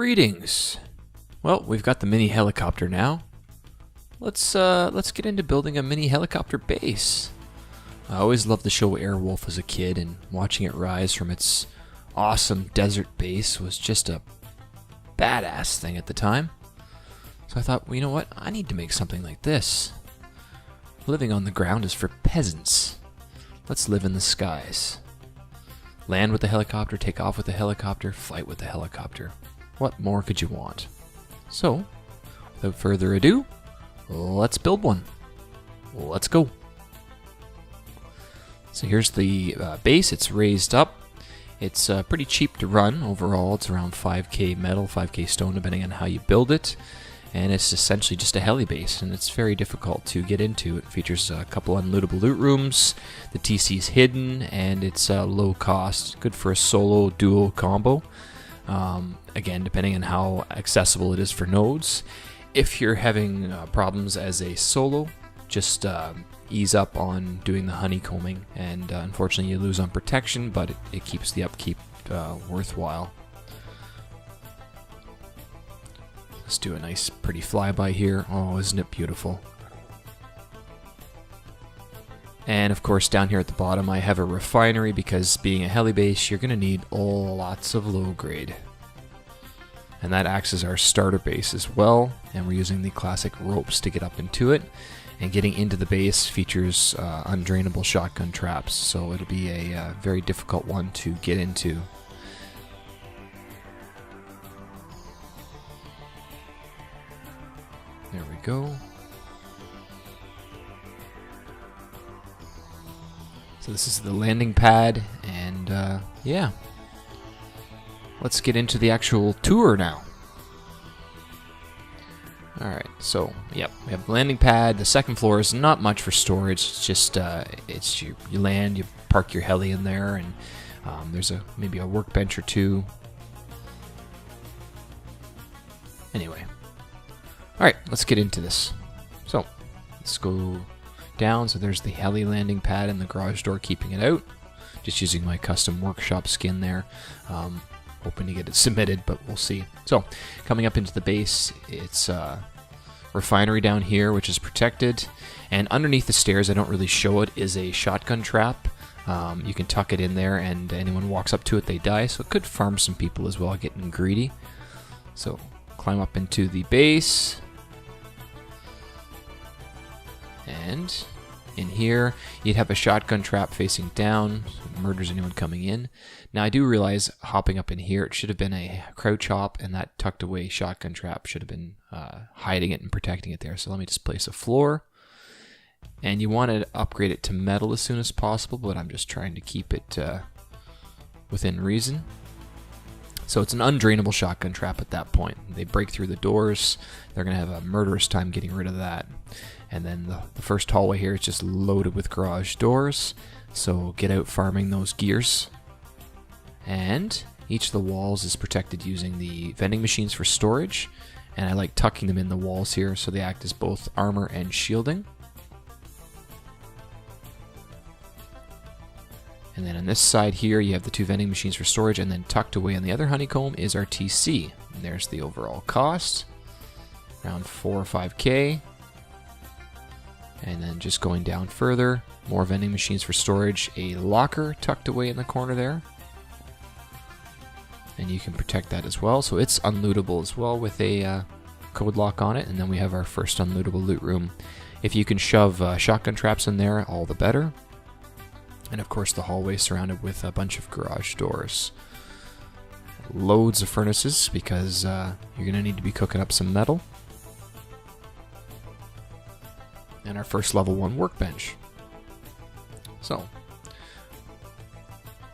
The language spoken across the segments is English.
Greetings. Well, we've got the mini helicopter now. Let's get into building a mini helicopter base. I always loved the show Airwolf as a kid, and watching it rise from its awesome desert base was just a badass thing at the time. So I thought, well, you know what? I need to make something like this. Living on the ground is for peasants. Let's live in the skies. Land with the helicopter, take off with the helicopter, fight with the helicopter. What more could you want? So, without further ado, let's build one. Let's go. So here's the base. It's raised up. It's pretty cheap to run overall. It's around 5k metal, 5k stone, depending on how you build it. And it's essentially just a heli base, and it's very difficult to get into. It features a couple unlootable loot rooms, the TC's hidden, and it's low cost. Good for a solo duo combo. Again, depending on how accessible it is for nodes. If you're having problems as a solo, just ease up on doing the honeycombing, and unfortunately you lose on protection, but it keeps the upkeep worthwhile. Let's do a nice pretty flyby here. Oh, isn't it beautiful? And of course down here at the bottom I have a refinery, because being a heli base you're going to need lots of low grade. And that acts as our starter base as well, and we're using the classic ropes to get up into it. And getting into the base features un-drainable shotgun traps, so it'll be a very difficult one to get into. There we go. So this is the landing pad, and yeah. Let's get into the actual tour now. Alright, so, yep, we have the landing pad. The second floor is not much for storage. It's just, you land, you park your heli in there, and there's maybe a workbench or two. Anyway. Alright, let's get into this. So, let's go down. So there's the heli landing pad and the garage door keeping it out. Just using my custom workshop skin there. Hoping to get it submitted, but we'll see. So, coming up into the base, it's refinery down here, which is protected. And underneath the stairs, I don't really show it, is a shotgun trap. You can tuck it in there, and anyone walks up to it, they die. So it could farm some people as well, getting greedy. So, climb up into the base. And in here, you'd have a shotgun trap facing down, so it murders anyone coming in. Now I do realize hopping up in here, it should have been a crouch hop, and that tucked away shotgun trap should have been hiding it and protecting it there. So let me just place a floor. And you want to upgrade it to metal as soon as possible, but I'm just trying to keep it within reason. So it's an undrainable shotgun trap at that point. They break through the doors. They're going to have a murderous time getting rid of that. And then the first hallway here is just loaded with garage doors. So get out farming those gears. And each of the walls is protected using the vending machines for storage. And I like tucking them in the walls here so they act as both armor and shielding. And then on this side here, you have the two vending machines for storage, and then tucked away on the other honeycomb is our TC. And there's the overall cost, around 4 or 5k. And then just going down further, more vending machines for storage, a locker tucked away in the corner there. And you can protect that as well. So it's unlootable as well with a code lock on it. And then we have our first unlootable loot room. If you can shove shotgun traps in there, all the better. And of course the hallway surrounded with a bunch of garage doors. Loads of furnaces, because you're going to need to be cooking up some metal. And our first level 1 workbench. So,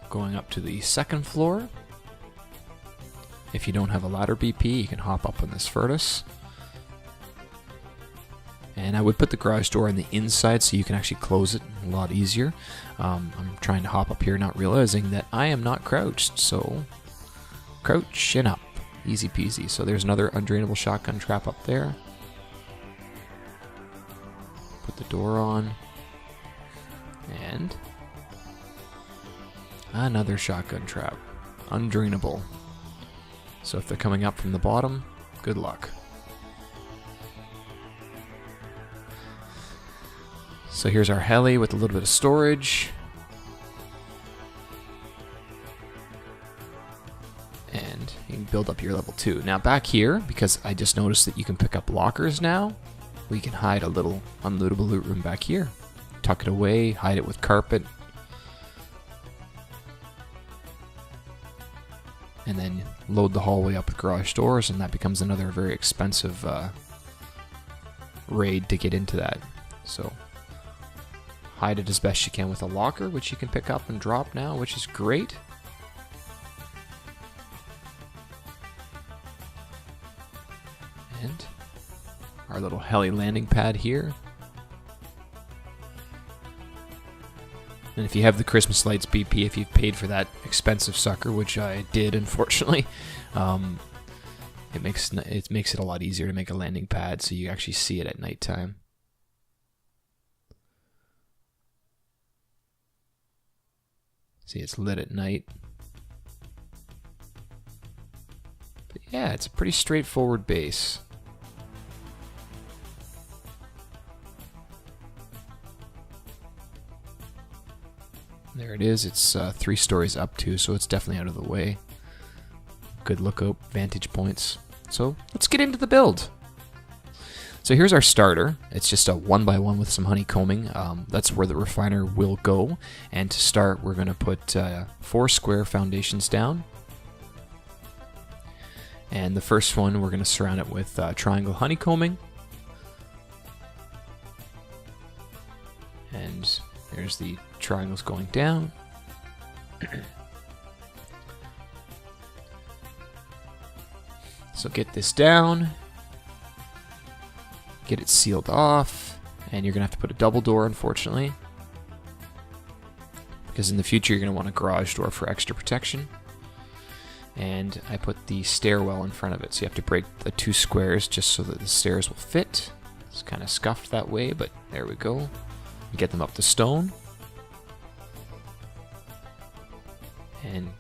going up to the second floor. If you don't have a ladder BP, you can hop up on this furnace. And I would put the garage door on the inside so you can actually close it a lot easier. I'm trying to hop up here, not realizing that I am not crouched, so crouch and up. Easy peasy. So there's another undrainable shotgun trap up there. Put the door on. And another shotgun trap. Un-drainable. So if they're coming up from the bottom, good luck. So here's our heli with a little bit of storage. And you can build up your level 2. Now back here, because I just noticed that you can pick up lockers now, we can hide a little unlootable loot room back here. Tuck it away, hide it with carpet. And then load the hallway up with garage doors, and that becomes another very expensive raid to get into that. So hide it as best you can with a locker, which you can pick up and drop now, which is great. And our little heli landing pad here. And if you have the Christmas lights BP, if you've paid for that expensive sucker, which I did unfortunately, it makes it a lot easier to make a landing pad so you actually see it at nighttime. See, it's lit at night. But yeah, it's a pretty straightforward base. There it is. It's 3 stories up too, so it's definitely out of the way. Good lookout vantage points. So let's get into the build. So here's our starter. It's just a 1x1 with some honeycombing. That's where the refiner will go. And to start, we're going to put 4 square foundations down. And the first one, we're going to surround it with triangle honeycombing. And there's the triangles going down. So get this down, get it sealed off, and you're gonna have to put a double door, unfortunately, because in the future you're gonna want a garage door for extra protection. And I put the stairwell in front of it, so you have to break the 2 squares just so that the stairs will fit. It's kind of scuffed that way, but there we go. Get them up to stone. And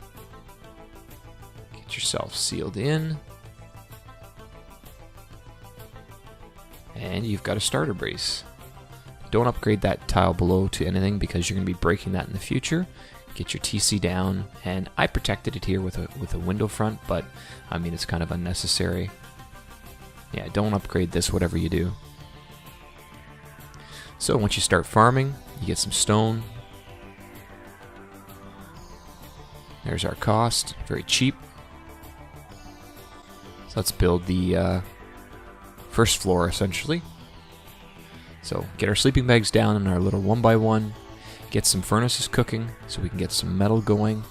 get yourself sealed in. And you've got a starter brace. Don't upgrade that tile below to anything because you're going to be breaking that in the future. Get your TC down, and I protected it here with a window front, but I mean it's kind of unnecessary. Yeah, don't upgrade this whatever you do. So once you start farming, you get some stone. There's our cost, very cheap. So let's build the first floor essentially. So get our sleeping bags down in our little 1x1. Get some furnaces cooking so we can get some metal going.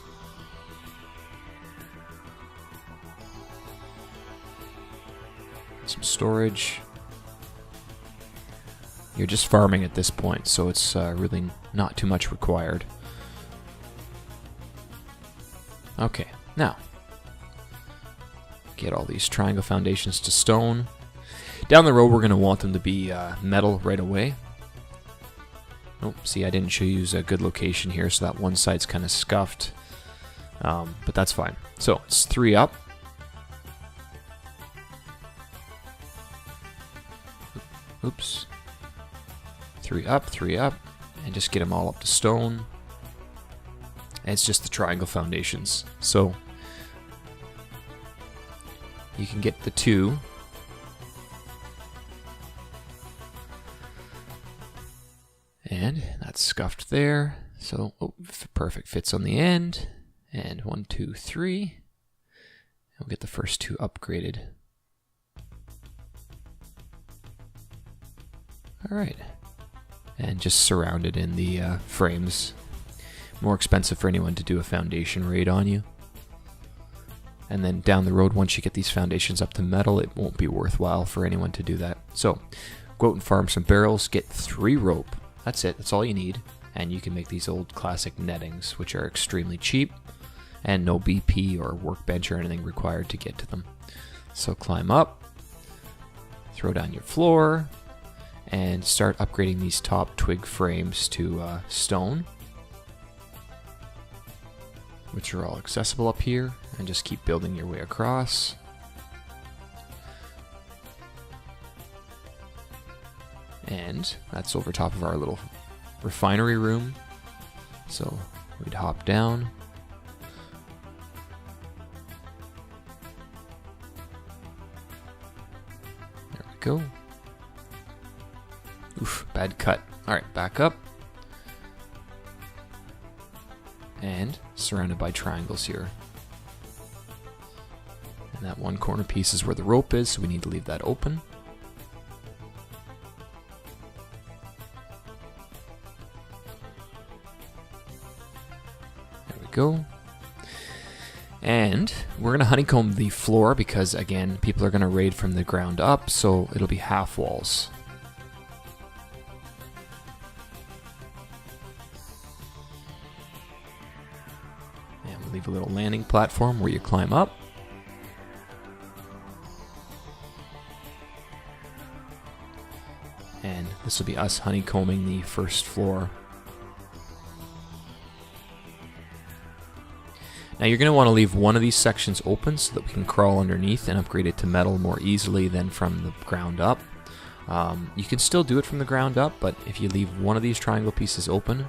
Some storage. You're just farming at this point, so it's really not too much required. Okay, now get all these triangle foundations to stone. Down the road, we're going to want them to be metal right away. Oh, see, I didn't choose a good location here, so that one side's kind of scuffed. But that's fine. So it's 3 up. Oops. 3 up, and just get them all up to stone. And it's just the triangle foundations. So you can get the 2. And that's scuffed there. So, oh, perfect. Fits on the end. And 1, 2, 3. We'll get the first 2 upgraded. Alright. And just surround it in the frames. More expensive for anyone to do a foundation raid on you. And then down the road, once you get these foundations up to metal, it won't be worthwhile for anyone to do that. So, go out and farm some barrels, get 3 rope. That's it, that's all you need. And you can make these old classic nettings, which are extremely cheap, and no BP or workbench or anything required to get to them. So climb up, throw down your floor, and start upgrading these top twig frames to stone. which are all accessible up here, and just keep building your way across. And that's over top of our little refinery room. So we'd hop down. There we go. Oof, bad cut. Alright, back up. And surrounded by triangles here. And that one corner piece is where the rope is, so we need to leave that open. Go. And we're going to honeycomb the floor because, again, people are going to raid from the ground up, so it'll be half walls. And we'll leave a little landing platform where you climb up. And this will be us honeycombing the first floor. Now you're going to want to leave one of these sections open so that we can crawl underneath and upgrade it to metal more easily than from the ground up. You can still do it from the ground up, but if you leave one of these triangle pieces open,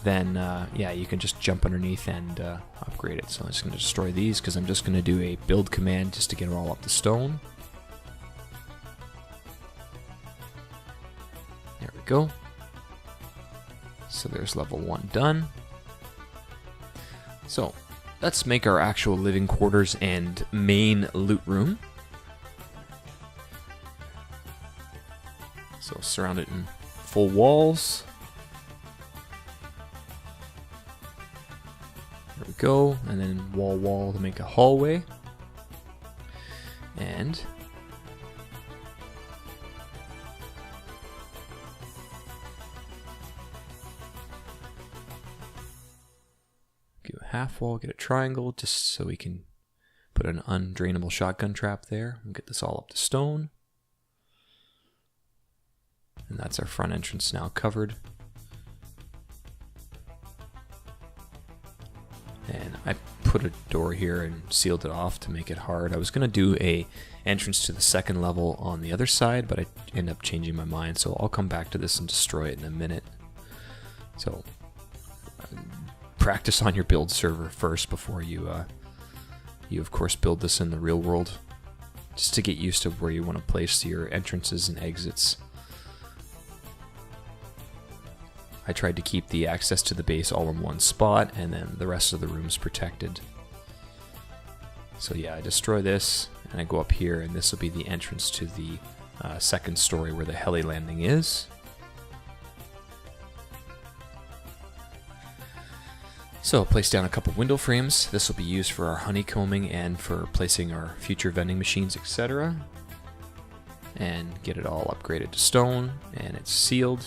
then yeah, you can just jump underneath and upgrade it. So I'm just going to destroy these because I'm just going to do a build command just to get it all up to stone. There we go. So there's level 1 done. So, let's make our actual living quarters and main loot room. So, surround it in full walls. There we go. And then wall to make a hallway. And half wall, get a triangle just so we can put an undrainable shotgun trap there. We'll get this all up to stone. And that's our front entrance now covered. And I put a door here and sealed it off to make it hard. I was going to do a entrance to the second level on the other side, but I ended up changing my mind, so I'll come back to this and destroy it in a minute. So practice on your build server first before you of course build this in the real world, just to get used to where you want to place your entrances and exits. I tried to keep the access to the base all in one spot and then the rest of the rooms protected. So yeah, I destroy this and I go up here, and this will be the entrance to the second story where the heli landing is. So place down a couple window frames. This will be used for our honeycombing and for placing our future vending machines, etc. And get it all upgraded to stone, and it's sealed.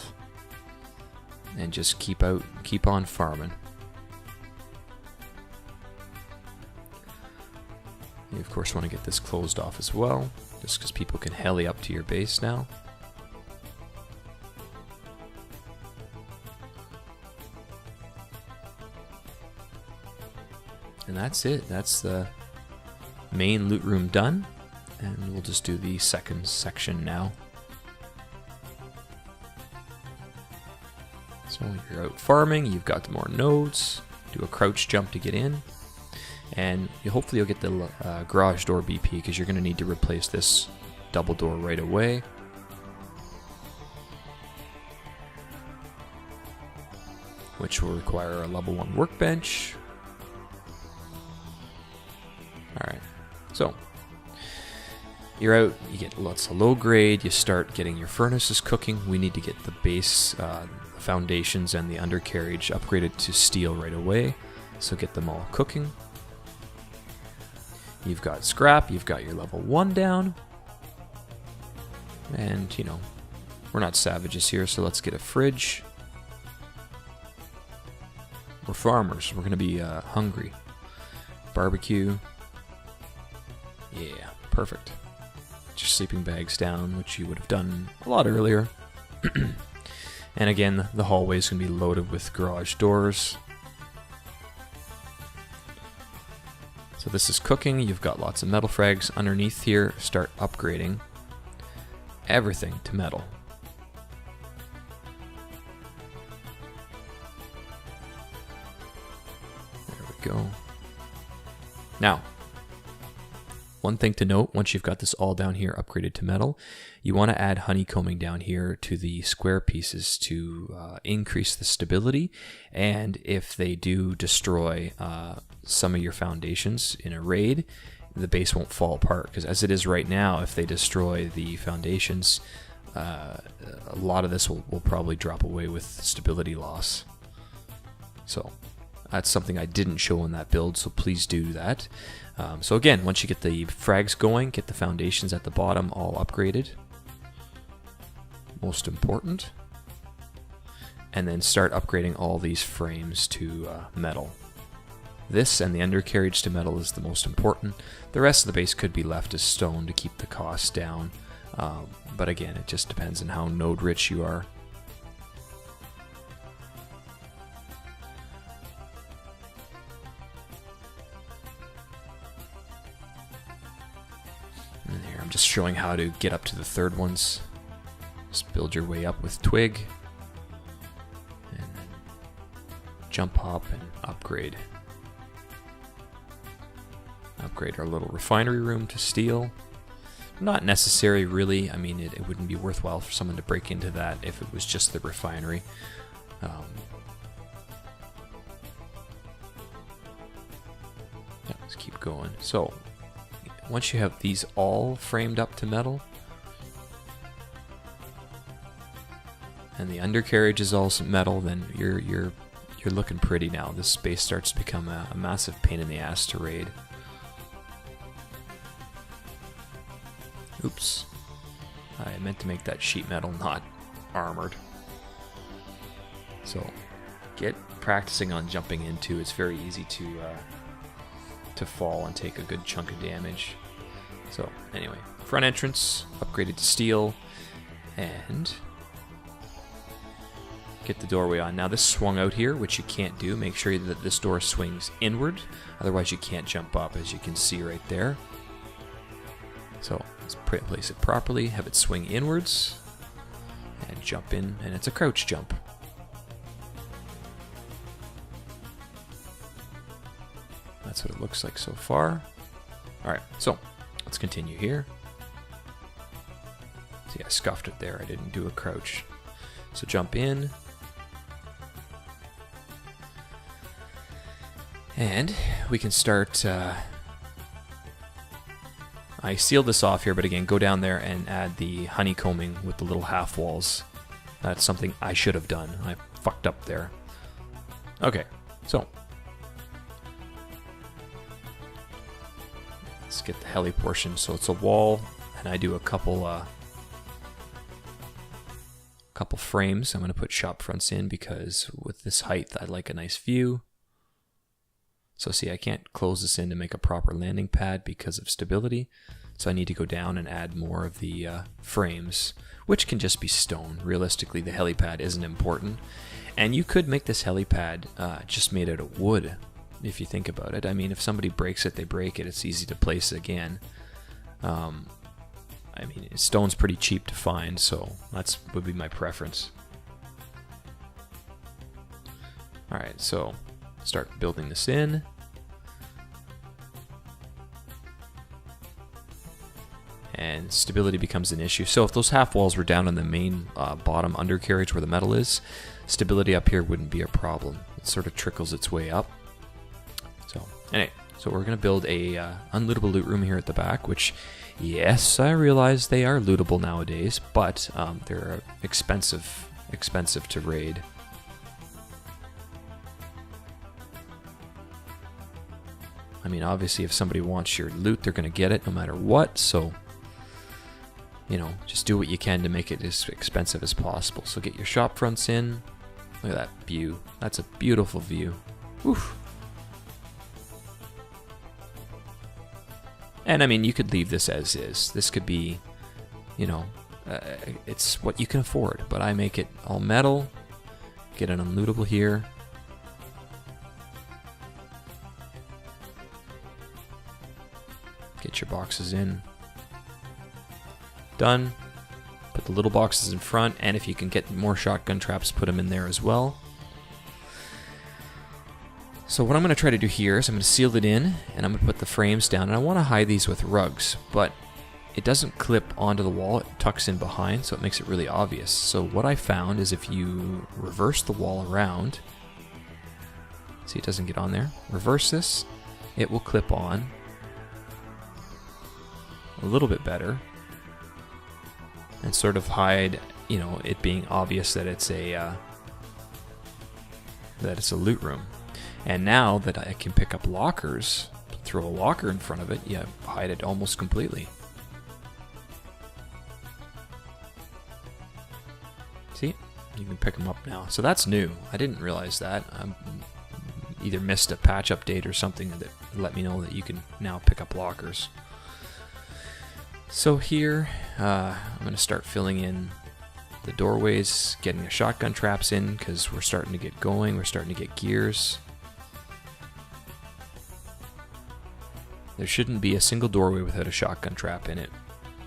And just keep on farming. You of course want to get this closed off as well, just because people can heli up to your base now. And that's it. That's the main loot room done. And we'll just do the second section now. So you're out farming, you've got more nodes, do a crouch jump to get in. And hopefully you'll get the garage door BP, because you're going to need to replace this double door right away. Which will require a level 1 workbench. Alright, so you're out, you get lots of low grade, you start getting your furnaces cooking. We need to get the base, foundations and the undercarriage upgraded to steel right away, so get them all cooking. You've got scrap, you've got your level 1 down, and you know, we're not savages here, so let's get a fridge. We're farmers, we're gonna be hungry. Barbecue. Yeah, perfect. Get your sleeping bags down, which you would have done a lot earlier. And again, the hallway is going to be loaded with garage doors. So this is cooking. You've got lots of metal frags underneath here. Start upgrading everything to metal. There we go. Now, one thing to note, once you've got this all down here upgraded to metal, you want to add honeycombing down here to the square pieces to increase the stability. And if they do destroy some of your foundations in a raid, the base won't fall apart. Because as it is right now, if they destroy the foundations, a lot of this will probably drop away with stability loss. So that's something I didn't show in that build, so please do that. So again, once you get the frags going, get the foundations at the bottom all upgraded. Most important. And then start upgrading all these frames to metal. This and the undercarriage to metal is the most important. The rest of the base could be left as stone to keep the cost down. But again, it just depends on how node rich you are. And here, I'm just showing how to get up to the third ones. Just build your way up with twig. And then jump hop and upgrade. Upgrade our little refinery room to steel. Not necessary, really. I mean, it wouldn't be worthwhile for someone to break into that if it was just the refinery. Yeah, let's keep going. So, once you have these all framed up to metal, and the undercarriage is all metal, then you're looking pretty now. This space starts to become a massive pain in the ass to raid. Oops. I meant to make that sheet metal, not armored. So, get practicing on jumping into. It's very easy to fall and take a good chunk of damage. So, anyway, front entrance, upgraded to steel, and get the doorway on. Now this swung out here, which you can't do. Make sure that this door swings inward, otherwise you can't jump up, as you can see right there. So let's place it properly, have it swing inwards, and jump in, and it's a crouch jump. That's what it looks like so far. Alright, so let's continue here. See, I scuffed it there, I didn't do a crouch. So jump in. And we can start... I sealed this off here, but again, go down there and add the honeycombing with the little half walls. That's something I should have done. I fucked up there. Okay, so let's get the heli portion. So it's a wall, and I do a couple frames. I'm going to put shop fronts in because with this height, I like a nice view. So see, I can't close this in to make a proper landing pad because of stability. So I need to go down and add more of the frames, which can just be stone. Realistically, the helipad isn't important. And you could make this helipad just made out of wood, if you think about it. I mean, if somebody breaks it, they break it. It's easy to place again. I mean, stone's pretty cheap to find, so would be my preference. Alright, so start building this in. And stability becomes an issue. So if those half walls were down on the main bottom undercarriage where the metal is, stability up here wouldn't be a problem. It sort of trickles its way up. So anyway, so we're going to build a unlootable loot room here at the back, which, yes, I realize they are lootable nowadays, but they're expensive to raid. I mean, obviously, if somebody wants your loot, they're going to get it no matter what, so, you know, just do what you can to make it as expensive as possible. So get your shop fronts in. Look at that view. That's a beautiful view. Oof. And, I mean, you could leave this as is. This could be, you know, it's what you can afford, but I make it all metal, get an unlootable here. your boxes in. Done. Put the little boxes in front, and if you can get more shotgun traps, put them in there as well. So what I'm going to try to do here is I'm going to seal it in, and I'm going to put the frames down, and I want to hide these with rugs, but it doesn't clip onto the wall, it tucks in behind, so it makes it really obvious. So what I found is if you reverse the wall around, see it doesn't get on there, reverse this, it will clip on a little bit better, and sort of hide, you know, it being obvious that it's a loot room. And now that I can pick up lockers, throw a locker in front of it, yeah, hide it almost completely. See, you can pick them up now. So that's new. I didn't realize that. I either missed a patch update or something that let me know that you can now pick up lockers. So here, I'm going to start filling in the doorways, getting the shotgun traps in because we're starting to get going. We're starting to get gears. There shouldn't be a single doorway without a shotgun trap in it.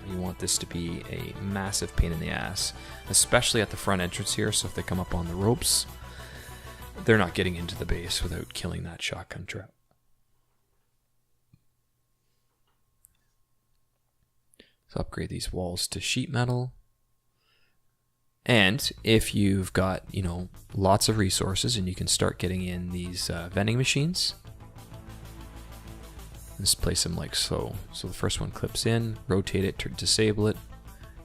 You want this to be a massive pain in the ass, especially at the front entrance here, so if they come up on the ropes, they're not getting into the base without killing that shotgun trap. So upgrade these walls to sheet metal. And if you've got, you know, lots of resources and you can start getting in these vending machines, just place them like so. So the first one clips in, rotate it to disable it,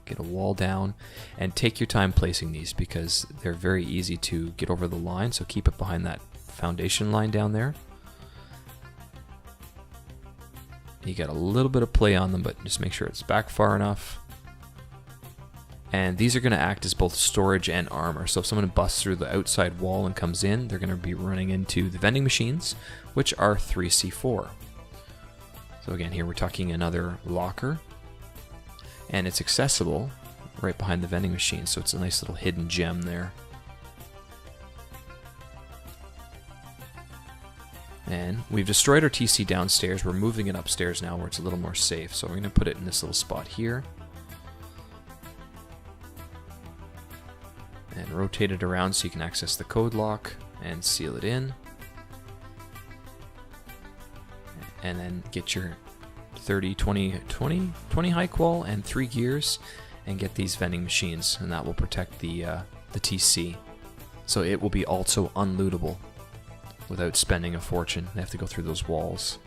get a wall down, and take your time placing these because they're very easy to get over the line, so keep it behind that foundation line down there. You got a little bit of play on them, but just make sure it's back far enough. And these are going to act as both storage and armor. So if someone busts through the outside wall and comes in, they're going to be running into the vending machines, which are 3C4. So again, here we're tucking another locker, and it's accessible right behind the vending machine, so it's a nice little hidden gem there. And we've destroyed our TC downstairs. We're moving it upstairs now where it's a little more safe. So we're going to put it in this little spot here. And rotate it around so you can access the code lock and seal it in. And then get your 20 high qual and 3 gears and get these vending machines, and that will protect the TC. So it will be also unlootable without spending a fortune. They have to go through those walls.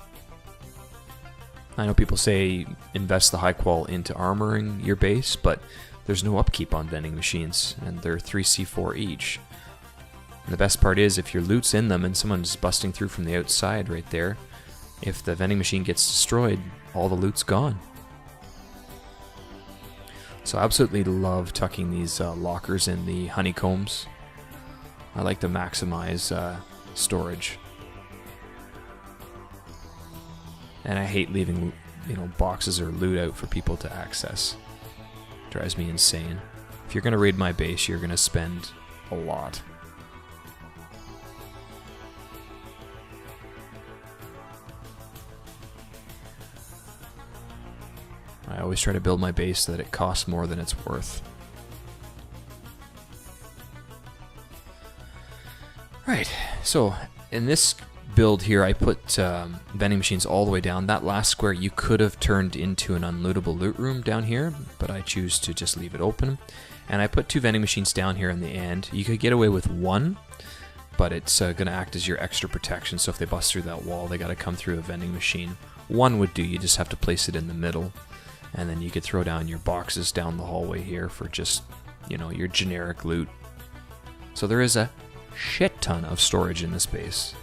I know people say invest the high qual into armoring your base, but there's no upkeep on vending machines, and they're 3C4 each. And the best part is if your loot's in them and someone's busting through from the outside right there, if the vending machine gets destroyed, all the loot's gone. So I absolutely love tucking these lockers in the honeycombs. I like to maximize storage. And I hate leaving, you know, boxes or loot out for people to access. Drives me insane. If you're going to raid my base, you're going to spend a lot. I always try to build my base so that it costs more than it's worth. Right, so in this build here, I put vending machines all the way down. That last square you could have turned into an unlootable loot room down here, but I choose to just leave it open. And I put 2 vending machines down here in the end. You could get away with 1, but it's going to act as your extra protection. So if they bust through that wall, they got to come through a vending machine. 1 would do, you just have to place it in the middle. And then you could throw down your boxes down the hallway here for just, you know, your generic loot. So there is a shit ton of storage in this base.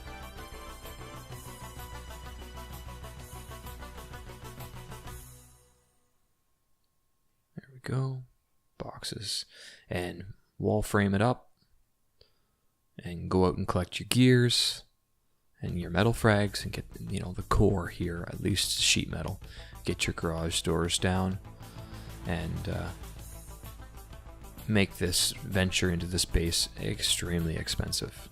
There we go. Boxes. And wall frame it up. And go out and collect your gears and your metal frags and get, you know, the core here, at least sheet metal. Get your garage doors down and make this venture into this base extremely expensive.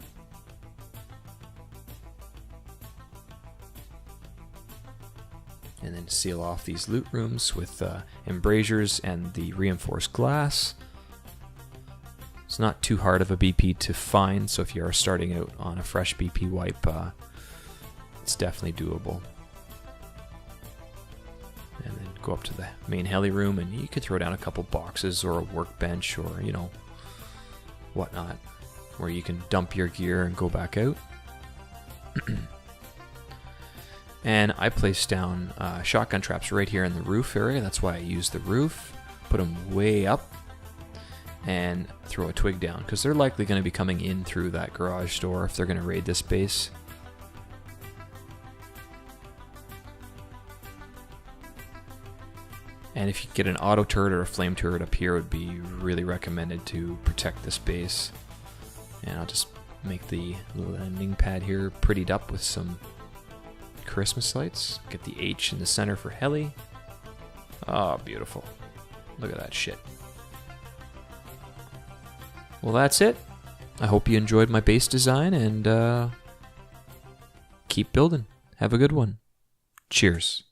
and then seal off these loot rooms with embrasures and the reinforced glass. It's not too hard of a BP to find, so if you are starting out on a fresh BP wipe, it's definitely doable. And then go up to the main heli room, and you could throw down a couple boxes or a workbench or, you know, whatnot, where you can dump your gear and go back out. And I placed down shotgun traps right here in the roof area. That's why I use the roof. Put them way up and throw a twig down, because they're likely going to be coming in through that garage door if they're going to raid this base. And if you get an auto turret or a flame turret up here, it would be really recommended to protect this base. And I'll just make the landing pad here prettied up with some Christmas lights. Get the H in the center for heli. Oh, beautiful. Look at that shit. Well, that's it. I hope you enjoyed my base design, and keep building. Have a good one. Cheers.